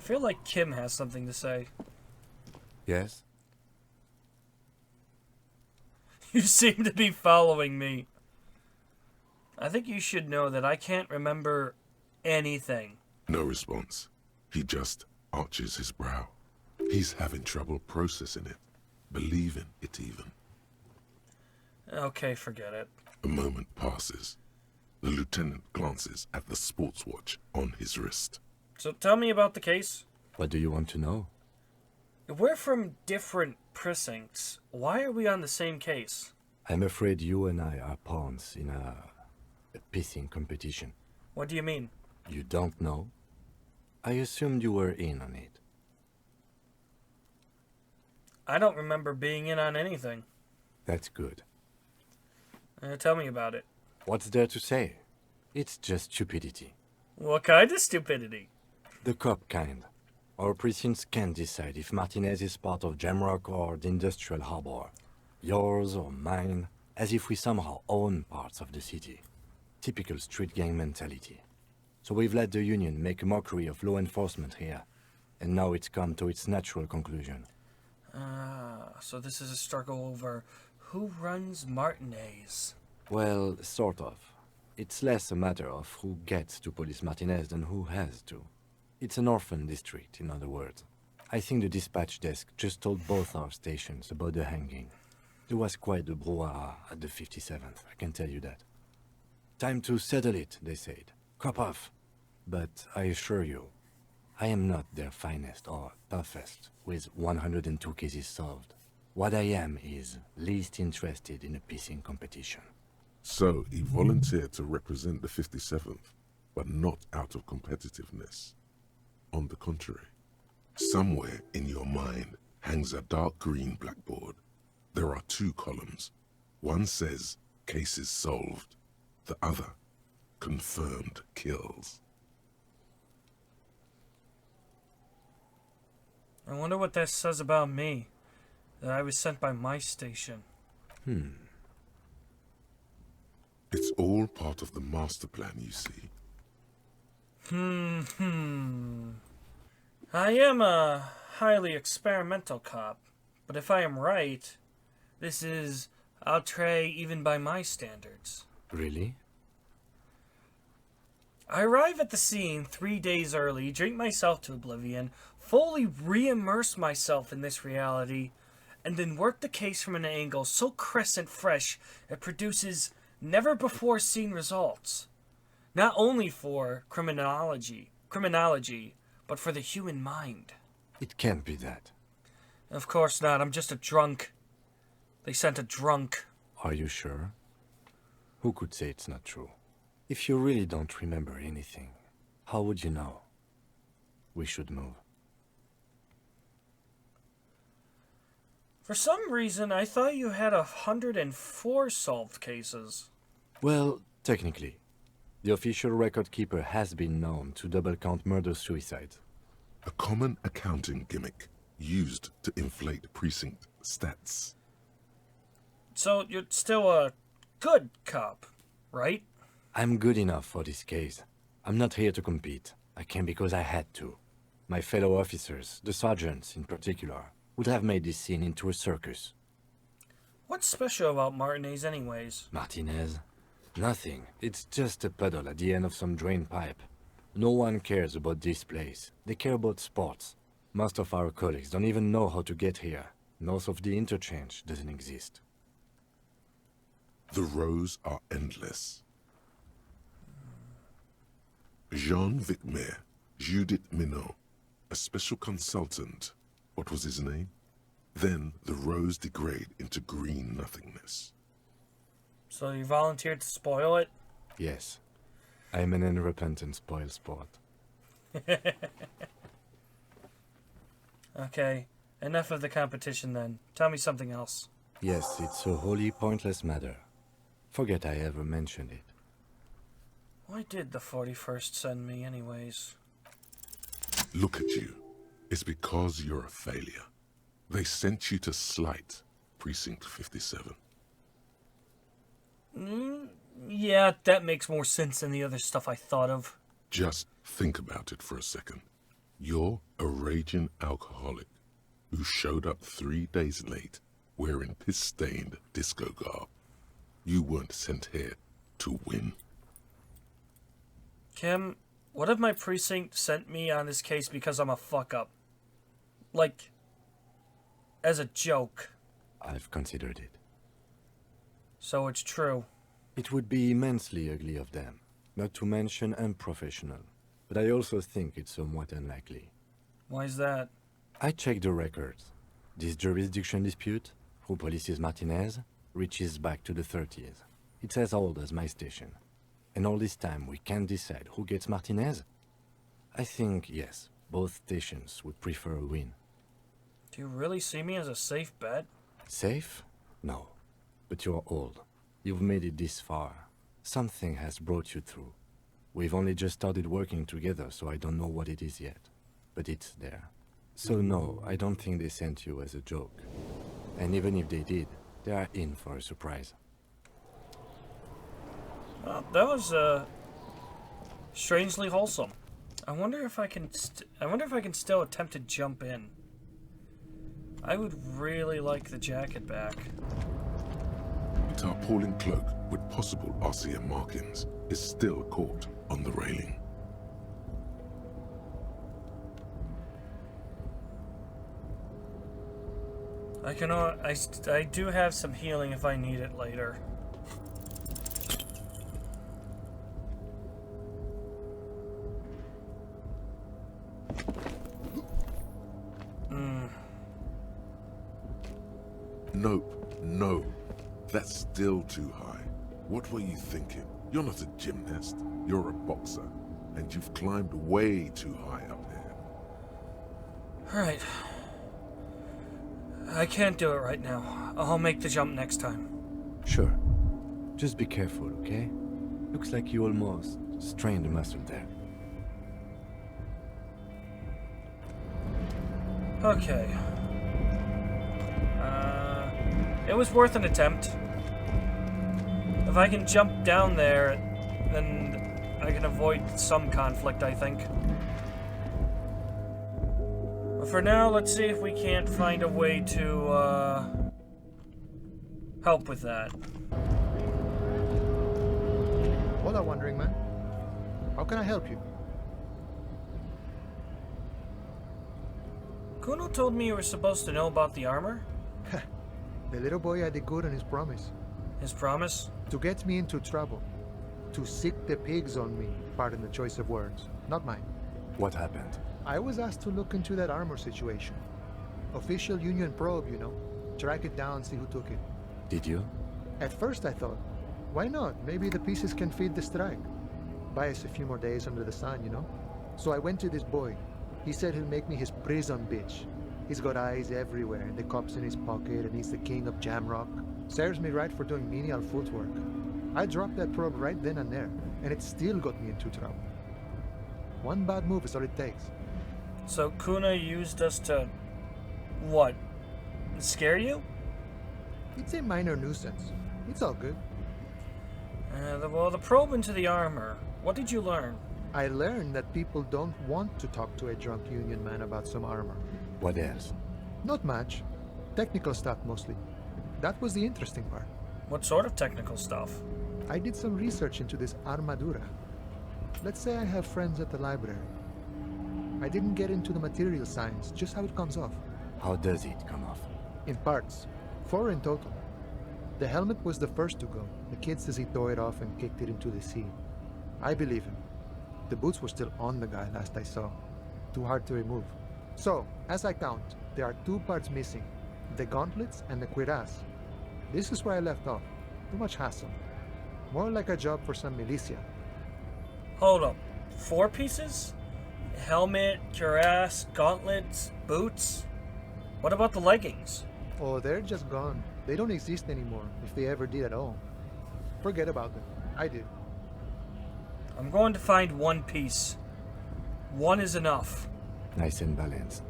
feel like Kim has something to say. Yes? You seem to be following me. I think you should know that I can't remember anything. No response. He just arches his brow. He's having trouble processing it, believing it even. Okay, forget it. A moment passes. The lieutenant glances at the sports watch on his wrist. So tell me about the case. What do you want to know? We're from different precincts. Why are we on the same case? I'm afraid you and I are pawns in a pissing competition. What do you mean? You don't know? I assumed you were in on it. I don't remember being in on anything. That's good. Tell me about it. What's there to say? It's just stupidity. What kind of stupidity? The cop kind. Our precincts can't decide if Martinez is part of Jamrock or the Industrial Harbor. Yours or mine, as if we somehow own parts of the city. Typical street gang mentality. So we've let the Union make a mockery of law enforcement here. And now it's come to its natural conclusion. So this is a struggle over who runs Martinez. Well, sort of. It's less a matter of who gets to police Martinez than who has to. It's an orphan district, in other words. I think the dispatch desk just told both our stations about the hanging. There was quite the brouhaha at the 57th, I can tell you that. Time to settle it, they said. Cop off. But I assure you, I am not their finest or toughest, with 102 cases solved. What I am is least interested in a pissing competition. So he volunteered to represent the 57th, but not out of competitiveness. On the contrary, somewhere in your mind hangs a dark green blackboard. There are two columns. One says, cases solved. The other, confirmed kills. I wonder what that says about me. That I was sent by my station. It's all part of the master plan, you see. I am a highly experimental cop, but if I am right, this is outre even by my standards. Really? I arrive at the scene 3 days early, drink myself to oblivion, fully re-immerse myself in this reality, and then work the case from an angle so crisp and fresh it produces never-before-seen results. Not only for criminology, but for the human mind. It can't be that. Of course not, I'm just a drunk. They sent a drunk. Are you sure? Who could say it's not true? If you really don't remember anything, how would you know? We should move. For some reason, I thought you had 104 solved cases. Well, technically. The official record keeper has been known to double-count murder-suicides. A common accounting gimmick used to inflate precinct stats. So you're still a good cop, right? I'm good enough for this case. I'm not here to compete. I came because I had to. My fellow officers, the sergeants in particular, would have made this scene into a circus. What's special about Martinez anyways? Martinez? Nothing. It's just a puddle at the end of some drain pipe. No one cares about this place. They care about sports. Most of our colleagues don't even know how to get here. North of the interchange doesn't exist. The rows are endless. Jean Vicmer, Judith Minot, a special consultant. What was his name? Then the rows degrade into green nothingness. So you volunteered to spoil it? Yes. I'm an unrepentant spoil sport. Okay, enough of the competition then. Tell me something else. Yes, it's a wholly pointless matter. Forget I ever mentioned it. Why did the 41st send me anyways? Look at you. It's because you're a failure. They sent you to slight Precinct 57. Yeah, that makes more sense than the other stuff I thought of. Just think about it for a second. You're a raging alcoholic who showed up 3 days late wearing piss-stained disco garb. You weren't sent here to win. Kim, what if my precinct sent me on this case because I'm a fuck-up? Like, as a joke. I've considered it. So it's true. It would be immensely ugly of them, not to mention unprofessional. But I also think it's somewhat unlikely. Why is that? I checked the records. This jurisdiction dispute, who polices Martinez, reaches back to the 30s. It's as old as my station. And all this time we can't decide who gets Martinez? I think, yes, both stations would prefer a win. Do you really see me as a safe bet? Safe? No. But you're old. You've made it this far. Something has brought you through. We've only just started working together, so I don't know what it is yet. But it's there. So no, I don't think they sent you as a joke. And even if they did, they are in for a surprise. Well, that was, strangely wholesome. I wonder if I can still attempt to jump in. I would really like the jacket back. The tarpaulin cloak with possible RCM markings is still caught on the railing. I do have some healing if I need it later. Nope, no. That's still too high. What were you thinking? You're not a gymnast. You're a boxer. And you've climbed way too high up here. Alright. I can't do it right now. I'll make the jump next time. Sure. Just be careful, okay? Looks like you almost strained a muscle there. Okay. It was worth an attempt. If I can jump down there, then I can avoid some conflict, I think. But for now, let's see if we can't find a way to, help with that. Hola, Wandering Man. How can I help you? Kuno told me you were supposed to know about the armor. The little boy had it good on his promise. His promise? To get me into trouble. To sick the pigs on me, pardon the choice of words. Not mine. What happened? I was asked to look into that armor situation. Official Union probe, you know. Track it down, see who took it. Did you? At first I thought, why not? Maybe the pieces can feed the strike. Buy us a few more days under the sun, you know? So I went to this boy. He said he'll make me his prison bitch. He's got eyes everywhere, and the cops in his pocket, and he's the king of Jamrock. Serves me right for doing menial footwork. I dropped that probe right then and there, and it still got me into trouble. One bad move is all it takes. So Kuna used us to... what? Scare you? It's a minor nuisance. It's all good. Well, the probe into the armor. What did you learn? I learned that people don't want to talk to a drunk Union man about some armor. What else? Not much. Technical stuff mostly. That was the interesting part. What sort of technical stuff? I did some research into this armadura. Let's say I have friends at the library. I didn't get into the material science, just how it comes off. How does it come off? In parts. 4 in total. The helmet was the first to go. The kid says he tore it off and kicked it into the sea. I believe him. The boots were still on the guy last I saw. Too hard to remove. So, as I count, there are 2 parts missing. The gauntlets and the cuirass. This is where I left off. Too much hassle. More like a job for some militia. Hold up. 4 pieces? Helmet, cuirass, gauntlets, boots? What about the leggings? Oh, they're just gone. They don't exist anymore, if they ever did at all. Forget about them. I did. I'm going to find 1 piece. 1 is enough. Nice and balanced.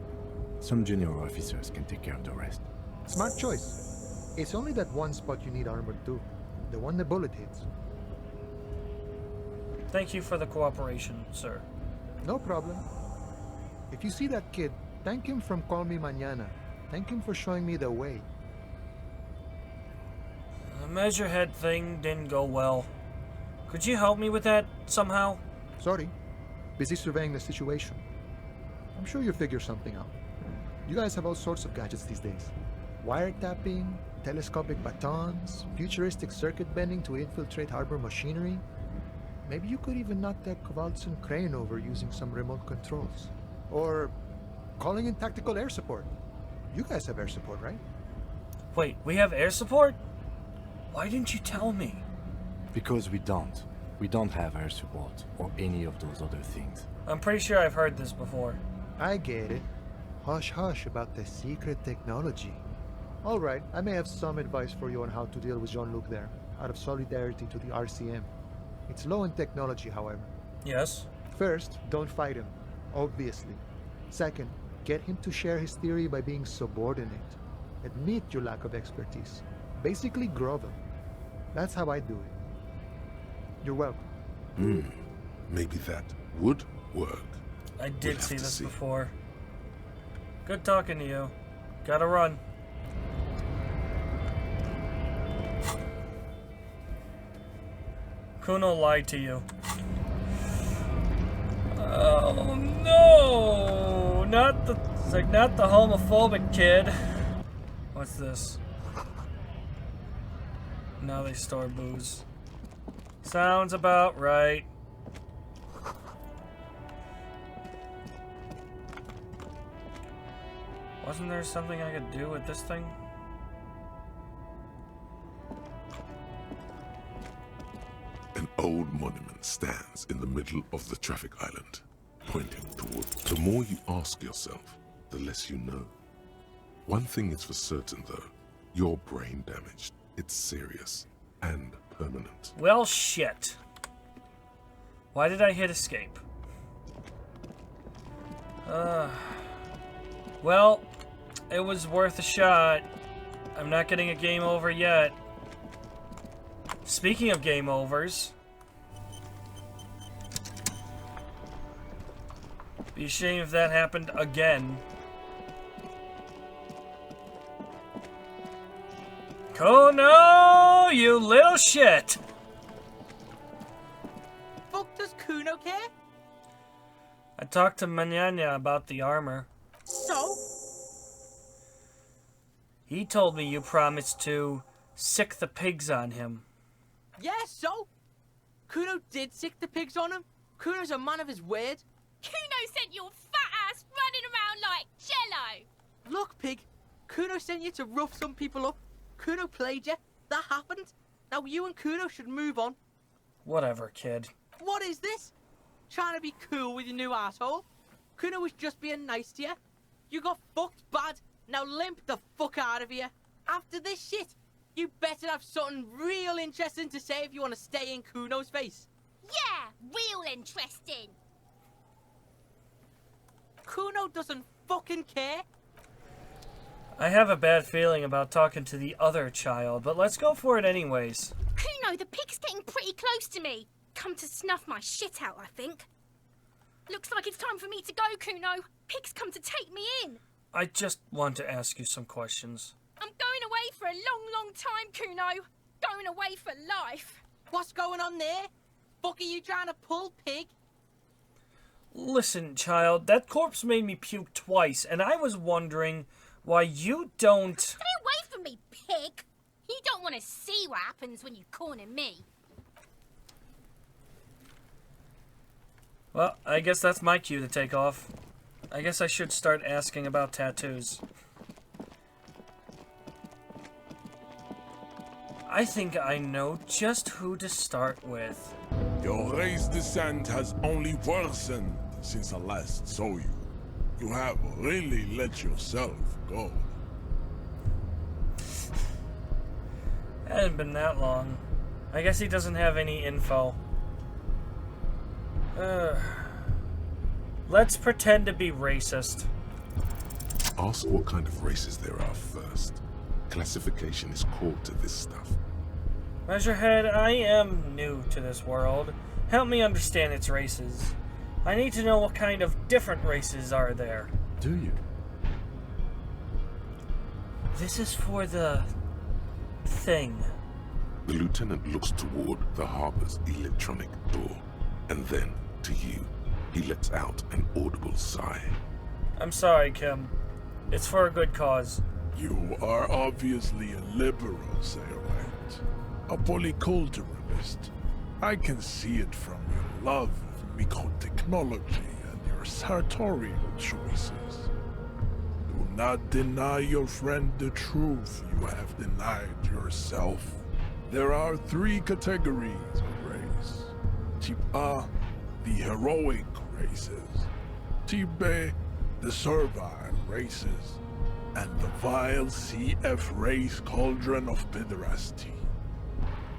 Some junior officers can take care of the rest. Smart choice. It's only that one spot you need armored too. The one the bullet hits. Thank you for the cooperation, sir. No problem. If you see that kid, thank him from Call Me Mañana. Thank him for showing me the way. The measurehead thing didn't go well. Could you help me with that somehow? Sorry. Busy surveying the situation. I'm sure you'll figure something out. You guys have all sorts of gadgets these days. Wiretapping, telescopic batons, futuristic circuit bending to infiltrate harbor machinery. Maybe you could even knock that Kowalson crane over using some remote controls. Or calling in tactical air support. You guys have air support, right? Wait, we have air support? Why didn't you tell me? Because we don't. We don't have air support or any of those other things. I'm pretty sure I've heard this before. I get it. Hush hush about the secret technology. All right, I may have some advice for you on how to deal with Jean-Luc there, out of solidarity to the RCM. It's low in technology, however. Yes? First, don't fight him, obviously. Second, get him to share his theory by being subordinate. Admit your lack of expertise. Basically grovel. That's how I do it. You're welcome. Maybe that would work. I We'll did have see to this see. before. Good talking to you. Gotta run. Kuno lied to you. Oh no! Not the homophobic kid. What's this? Now they store booze. Sounds about right. Wasn't there something I could do with this thing? An old monument stands in the middle of the traffic island, pointing toward. The more you ask yourself, the less you know. One thing is for certain, though. Your brain damaged. It's serious and permanent. Well, shit. Why did I hit escape? Well, it was worth a shot. I'm not getting a game over yet. Speaking of game overs, be a shame if that happened again. Oh no, you little shit! Fuck does Kuno care? I talked to Manana about the armor. So? He told me you promised to sick the pigs on him. Yeah, so? Kuno did sick the pigs on him. Kuno's a man of his word. Kuno sent your fat ass running around like jello. Look, pig. Kuno sent you to rough some people up. Kuno played you. That happened. Now you and Kuno should move on. Whatever, kid. What is this? Trying to be cool with your new asshole? Kuno was just being nice to you. You got fucked bad. Now limp the fuck out of here. After this shit, you better have something real interesting to say if you want to stay in Kuno's face. Yeah, real interesting. Kuno doesn't fucking care. I have a bad feeling about talking to the other child, but let's go for it anyways. Kuno, the pig's getting pretty close to me. Come to snuff my shit out, I think. Looks like it's time for me to go, Kuno. Pig's come to take me in. I just want to ask you some questions. I'm going away for a long, long time, Kuno. Going away for life. What's going on there? Fuck are you trying to pull, pig? Listen, child, that corpse made me puke twice, and I was wondering why you don't... Stay away from me, pig. You don't want to see what happens when you corner me. Well, I guess that's my cue to take off. I guess I should start asking about tattoos. I think I know just who to start with. Your race descent has only worsened since I last saw you. You have really let yourself go. Hasn't been that long. I guess he doesn't have any info. Let's pretend to be racist. Ask what kind of races there are first. Classification is core to this stuff. Measurehead, I am new to this world. Help me understand its races. I need to know what kind of different races are there. Do you? This is for the thing. The lieutenant looks toward the harbor's electronic door, and then, to you, he lets out an audible sigh. I'm sorry, Kim. It's for a good cause. You are obviously a liberal, Sailorite. A polyculturalist. I can see it from your love of microtechnology and your sartorial choices. Do not deny your friend the truth you have denied yourself. There are 3 categories of race. Type A, the heroic races. Type B, the servile races. And the vile CF race cauldron of pederasty.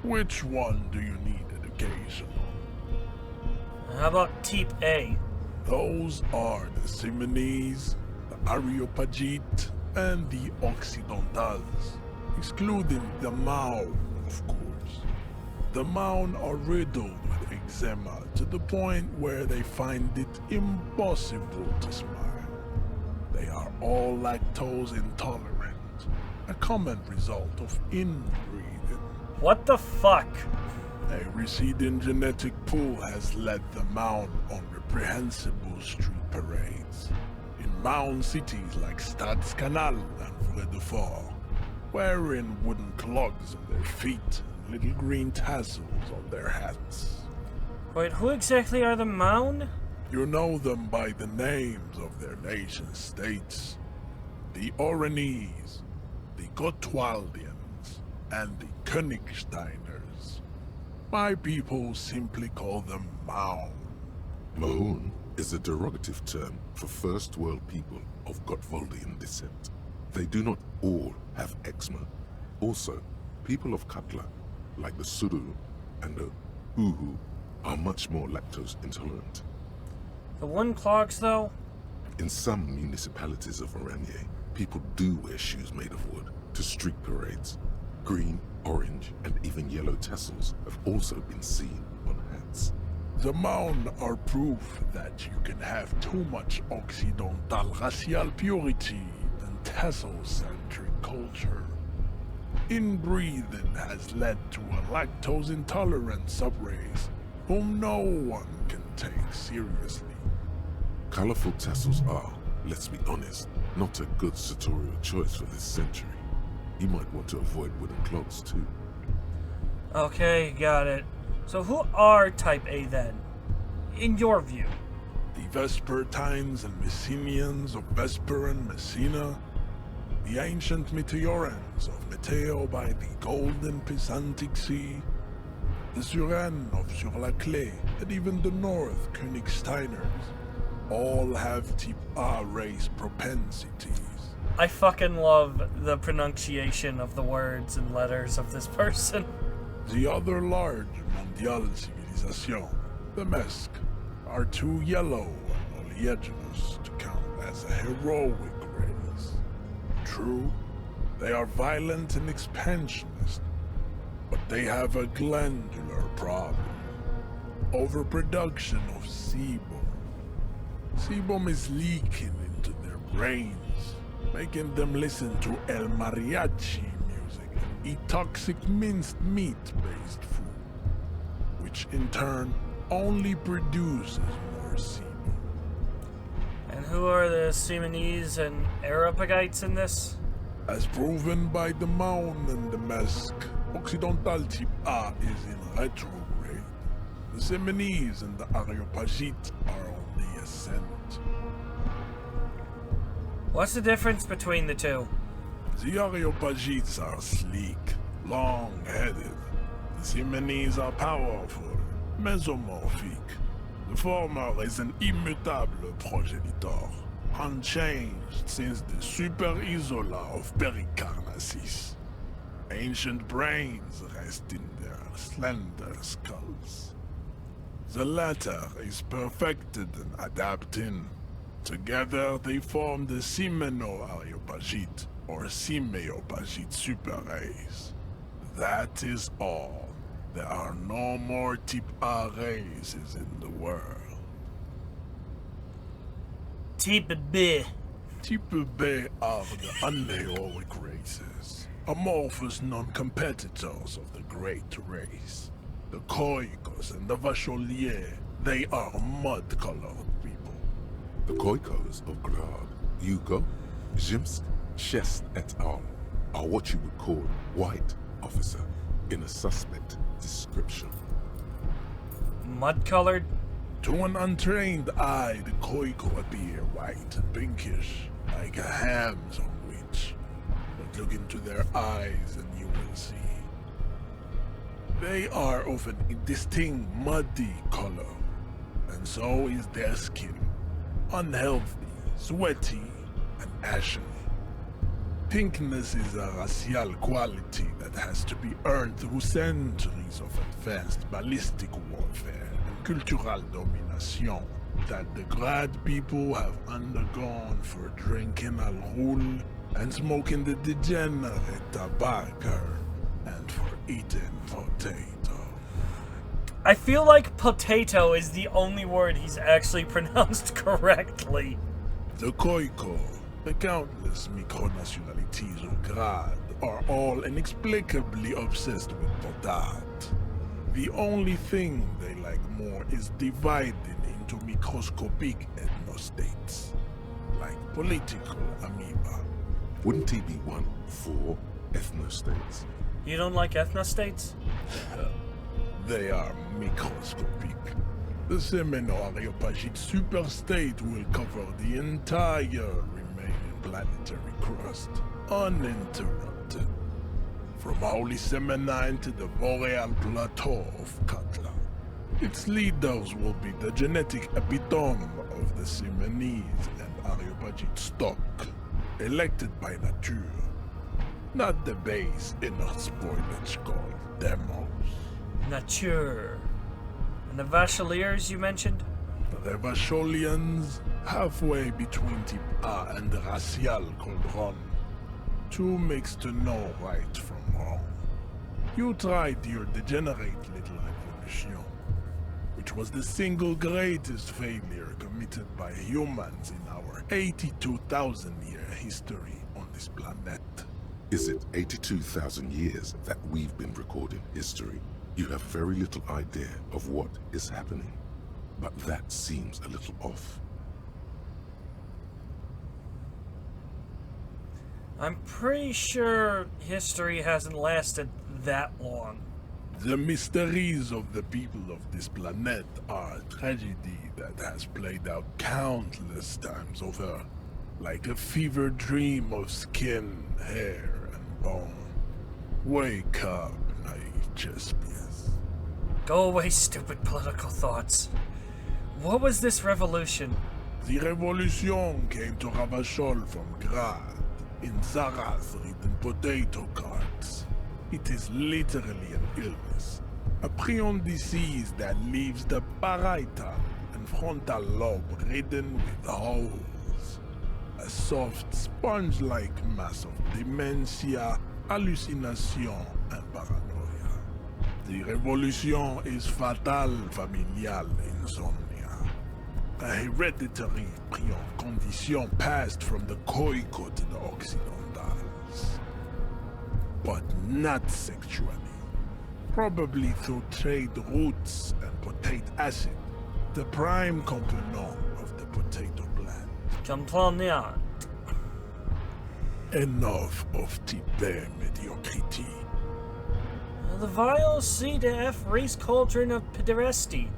Which one do you need education on? How about Type A? Those are the Simonese, the Areopagite, and the Occidentals, excluding the Maun, of course. The Maun are riddled with eczema to the point where they find it impossible to smile. They are all lactose intolerant, a common result of inbreeding. What the fuck? A receding genetic pool has led the Maun on reprehensible street parades. In Maun cities like Stadskanal and Vredefort, wearing wooden clogs on their feet and little green tassels on their hats. Wait, who exactly are the Maun? You know them by the names of their nation-states. The Oranese, the Gotwaldians, and the Königsteiners. My people simply call them Maun. Mahun is a derogative term for first world people of Gotwaldian descent. They do not all have eczema. Also, people of Katla, like the Suru and the Uhu, are much more lactose intolerant. The wooden clogs, though? In some municipalities of Oranje, people do wear shoes made of wood to street parades. Green, orange, and even yellow tassels have also been seen on hats. The Maun are proof that you can have too much Occidental racial purity and tassel-centric culture. Inbreeding has led to a lactose-intolerant subrace whom no one can take seriously. Colorful tassels are, let's be honest, not a good sartorial choice for this century. You might want to avoid wooden clogs too. Okay, got it. So who are Type A then? In your view? The Vespertines and Messenians of Vesper and Messina, the ancient Meteorans of Meteo by the golden Pisantic Sea, the Suren of Sur-la-Clé, and even the North Königsteiners, all have Type A race propensities. I fucking love the pronunciation of the words and letters of this person. The other large mondial civilization, the Mesk, are too yellow and oleaginous to count as a heroic race. True, they are violent and expansionist, but they have a glandular problem. Overproduction of sebum. Sebum is leaking into their brains, making them listen to El Mariachi music and eat toxic minced meat-based food, which in turn only produces more sebum. And who are the Simonese and Areopagites in this? As proven by the Maun and the Mesk, Occidental Type A is in retrograde. The Simonese and the Areopagite are on the ascent. What's the difference between the two? The Areopagites are sleek, long-headed. The Simonese are powerful, mesomorphic. The former is an immutable progenitor, unchanged since the Super Isola of Pericarnassus. Ancient brains rest in their slender skulls. The latter is perfected and adapting. Together they form the Simeno-Areopagite, or Simeopagite super race. That is all. There are no more Type A races in the world. Type B. Type B are the unheroic races, amorphous non-competitors of the great race. The Koikos and the Vacholier, they are mud-colored people. The Koikos of Grad, Yugo, Zimsk, Shest et al. Are what you would call white, officer, in a suspect description. Mud-colored? To an untrained eye, the Koiko appear white and pinkish, like a ham sandwich. But look into their eyes and you will see. They are of an distinct muddy color, and so is their skin. Unhealthy, sweaty, and ashen. Pinkness is a racial quality that has to be earned through centuries of advanced ballistic warfare and cultural domination that the Grad people have undergone for drinking alcohol and smoking the degenerate tobacco and for eating potato. I feel like potato is the only word he's actually pronounced correctly. The Koiko, the countless micronationalities of Grad, are all inexplicably obsessed with potat. The only thing they like more is dividing into microscopic ethnostates, like political amoeba. Wouldn't he be one for ethnostates? You don't like ethnostates? They are microscopic. The Seminole Areopagite superstate will cover the entire remaining planetary crust, uninterrupted. From Holy Semenine to the Boreal Plateau of Katla. Its leaders will be the genetic epitome of the Semenese and Areopagite stock, elected by nature, not the base inner spoilage called demos. Nature. And the Vacholiers you mentioned? The Vacholians, halfway between Type A and the Racial Cauldron. Two makes to know right from wrong. You tried your degenerate little evolution, which was the single greatest failure committed by humans in our 82,000-year history on this planet. Is it 82,000 years that we've been recording history? You have very little idea of what is happening, but that seems a little off. I'm pretty sure history hasn't lasted that long. The mysteries of the people of this planet are a tragedy that has played out countless times over, like a fever dream of skin, hair, and bone. Wake up, naive Chespius. Go away, stupid political thoughts. What was this revolution? The revolution came to Ravachol from Grad, in Zaraz-ridden potato carts. It is literally an illness, a prion disease that leaves the parietal and frontal lobe ridden with holes. A soft, sponge-like mass of dementia, hallucination, and paranoia. The revolution is fatal familial insomnia, a hereditary prion condition passed from the Koiko to the Occidentals. But not sexually. Probably through trade roots and potate acid, the prime component of the potato plant. Component. Enough of type mediocrity. The vile C to F race cauldron of pederasty.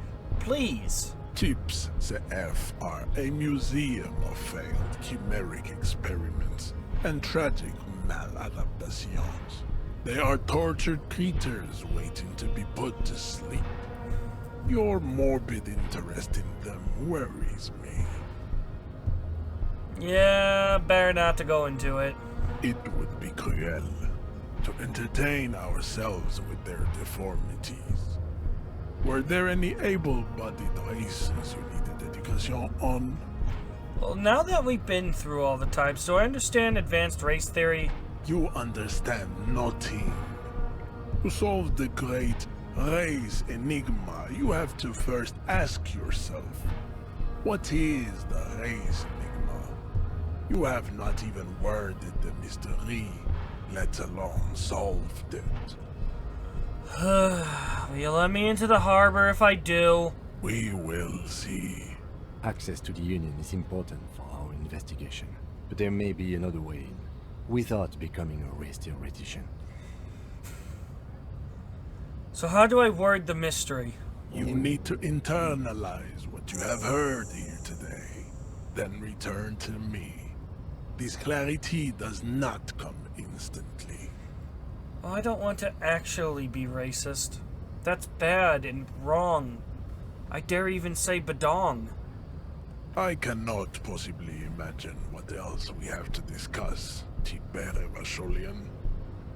Please. Tips CF are a museum of failed chimeric experiments and tragic maladaptations. They are tortured creatures waiting to be put to sleep. Your morbid interest in them worries me. Yeah, better not to go into it. It would be cruel to entertain ourselves with their deformities. Were there any able-bodied races you needed education on? Well, now that we've been through all the types, do I understand advanced race theory? You understand nothing. To solve the great race enigma, you have to first ask yourself, what is the race enigma? You have not even worded the mystery, let alone solved it. Will you let me into the harbor if I do? We will see. Access to the Union is important for our investigation, but there may be another way in, without becoming a race theoretician. So how do I word the mystery? You need to internalize what you have heard here today, then return to me. This clarity does not come instantly. Oh, I don't want to actually be racist. That's bad and wrong. I dare even say badong. I cannot possibly imagine what else we have to discuss, Tibere Vasholian.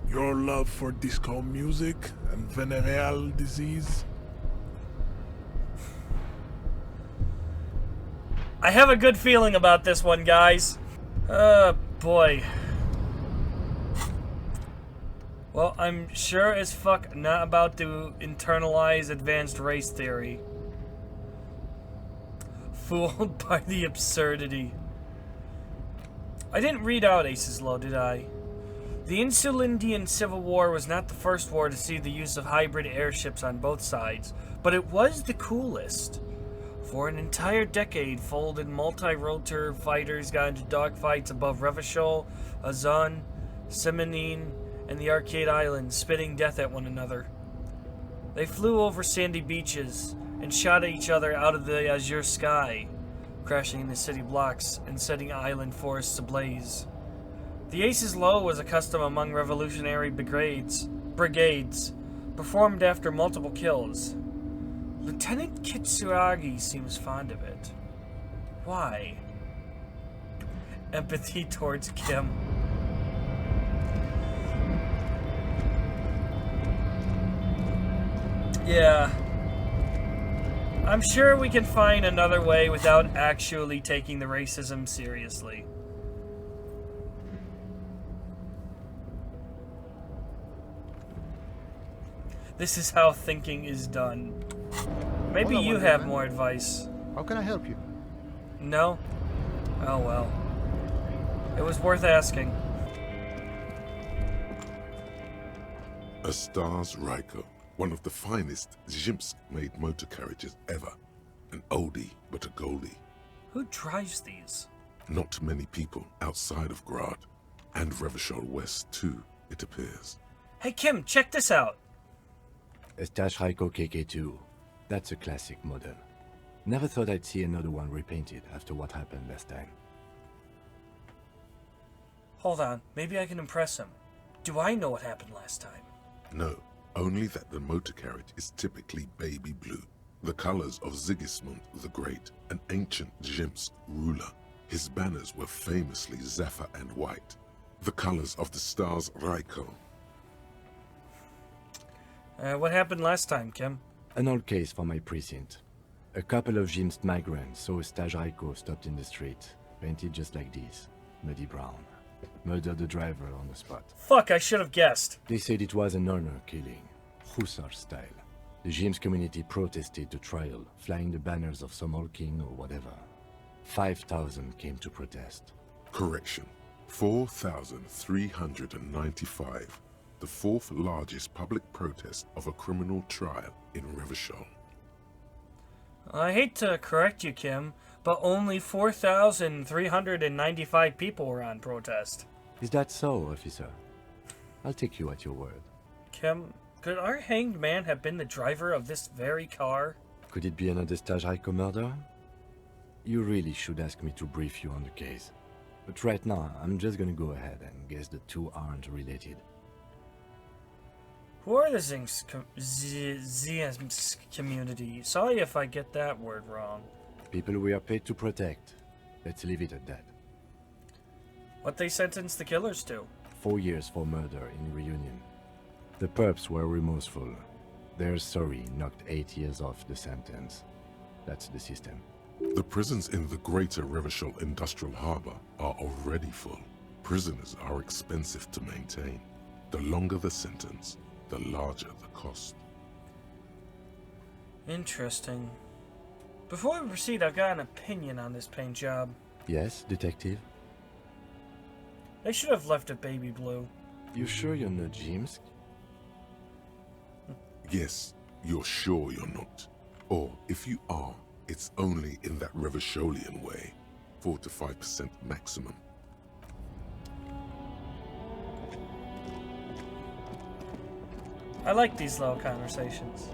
Your love for disco music and venereal disease? I have a good feeling about this one, guys. Boy. Well, I'm sure as fuck not about to internalize advanced race theory. Fooled by the absurdity. I didn't read out Ace's Law, did I? The Insulindian Civil War was not the first war to see the use of hybrid airships on both sides, but it was the coolest. For an entire decade, folded multi-rotor fighters got into dogfights above Revachol, Azan, Semenine, and the Arcade Islands, spitting death at one another. They flew over sandy beaches and shot at each other out of the azure sky, crashing into city blocks and setting island forests ablaze. The Ace's Low was a custom among revolutionary brigades, performed after multiple kills. Lieutenant Kitsuragi seems fond of it. Why? Empathy towards Kim. Yeah. I'm sure we can find another way without actually taking the racism seriously. This is how thinking is done. Maybe you have more advice. How can I help you? No? Oh well. It was worth asking. A Stars Ryko, one of the finest Zhimsk-made motor carriages ever. An oldie, but a goldie. Who drives these? Not many people outside of Grad. And Revachol West too, it appears. Hey Kim, check this out. A Stash Ryko KK2. That's a classic model. Never thought I'd see another one repainted after what happened last time. Hold on, maybe I can impress him. Do I know what happened last time? No, only that the motor carriage is typically baby blue. The colors of Sigismund the Great, an ancient Zhimsk ruler. His banners were famously zephyr and white. The colors of the Stars Ryko. What happened last time, Kim? An old case for my precinct. A couple of Zhimsk migrants saw a Staj Ryko stopped in the street, painted just like this, muddy brown. Murdered the driver on the spot. Fuck, I should have guessed. They said it was an honor killing, Hussar style. The Zhimsk community protested the trial, flying the banners of Somol King or whatever. 5,000 came to protest. Correction. 4,395. The fourth largest public protest of a criminal trial in Revachol. I hate to correct you, Kim, but only 4,395 people were on protest. Is that so, officer? I'll take you at your word. Kim, could our hanged man have been the driver of this very car? Could it be another Staj Ryko murder? You really should ask me to brief you on the case. But right now, I'm just gonna go ahead and guess the two aren't related. Who are the Zimsk community? Sorry if I get that word wrong. People we are paid to protect. Let's leave it at that. What they sentenced the killers to? 4 years for murder in Reunion. The perps were remorseful. Their sorry knocked 8 years off the sentence. That's the system. The prisons in the greater Revachol Industrial Harbor are already full. Prisoners are expensive to maintain. The longer the sentence, the larger the cost. Interesting. Before we proceed, I've got an opinion on this paint job. Yes, detective? They should have left it baby blue. You sure you're not Jimsk? Yes, you're sure you're not. Or if you are, it's only in that Revacholian way. 4 to 5% maximum. I like these little conversations.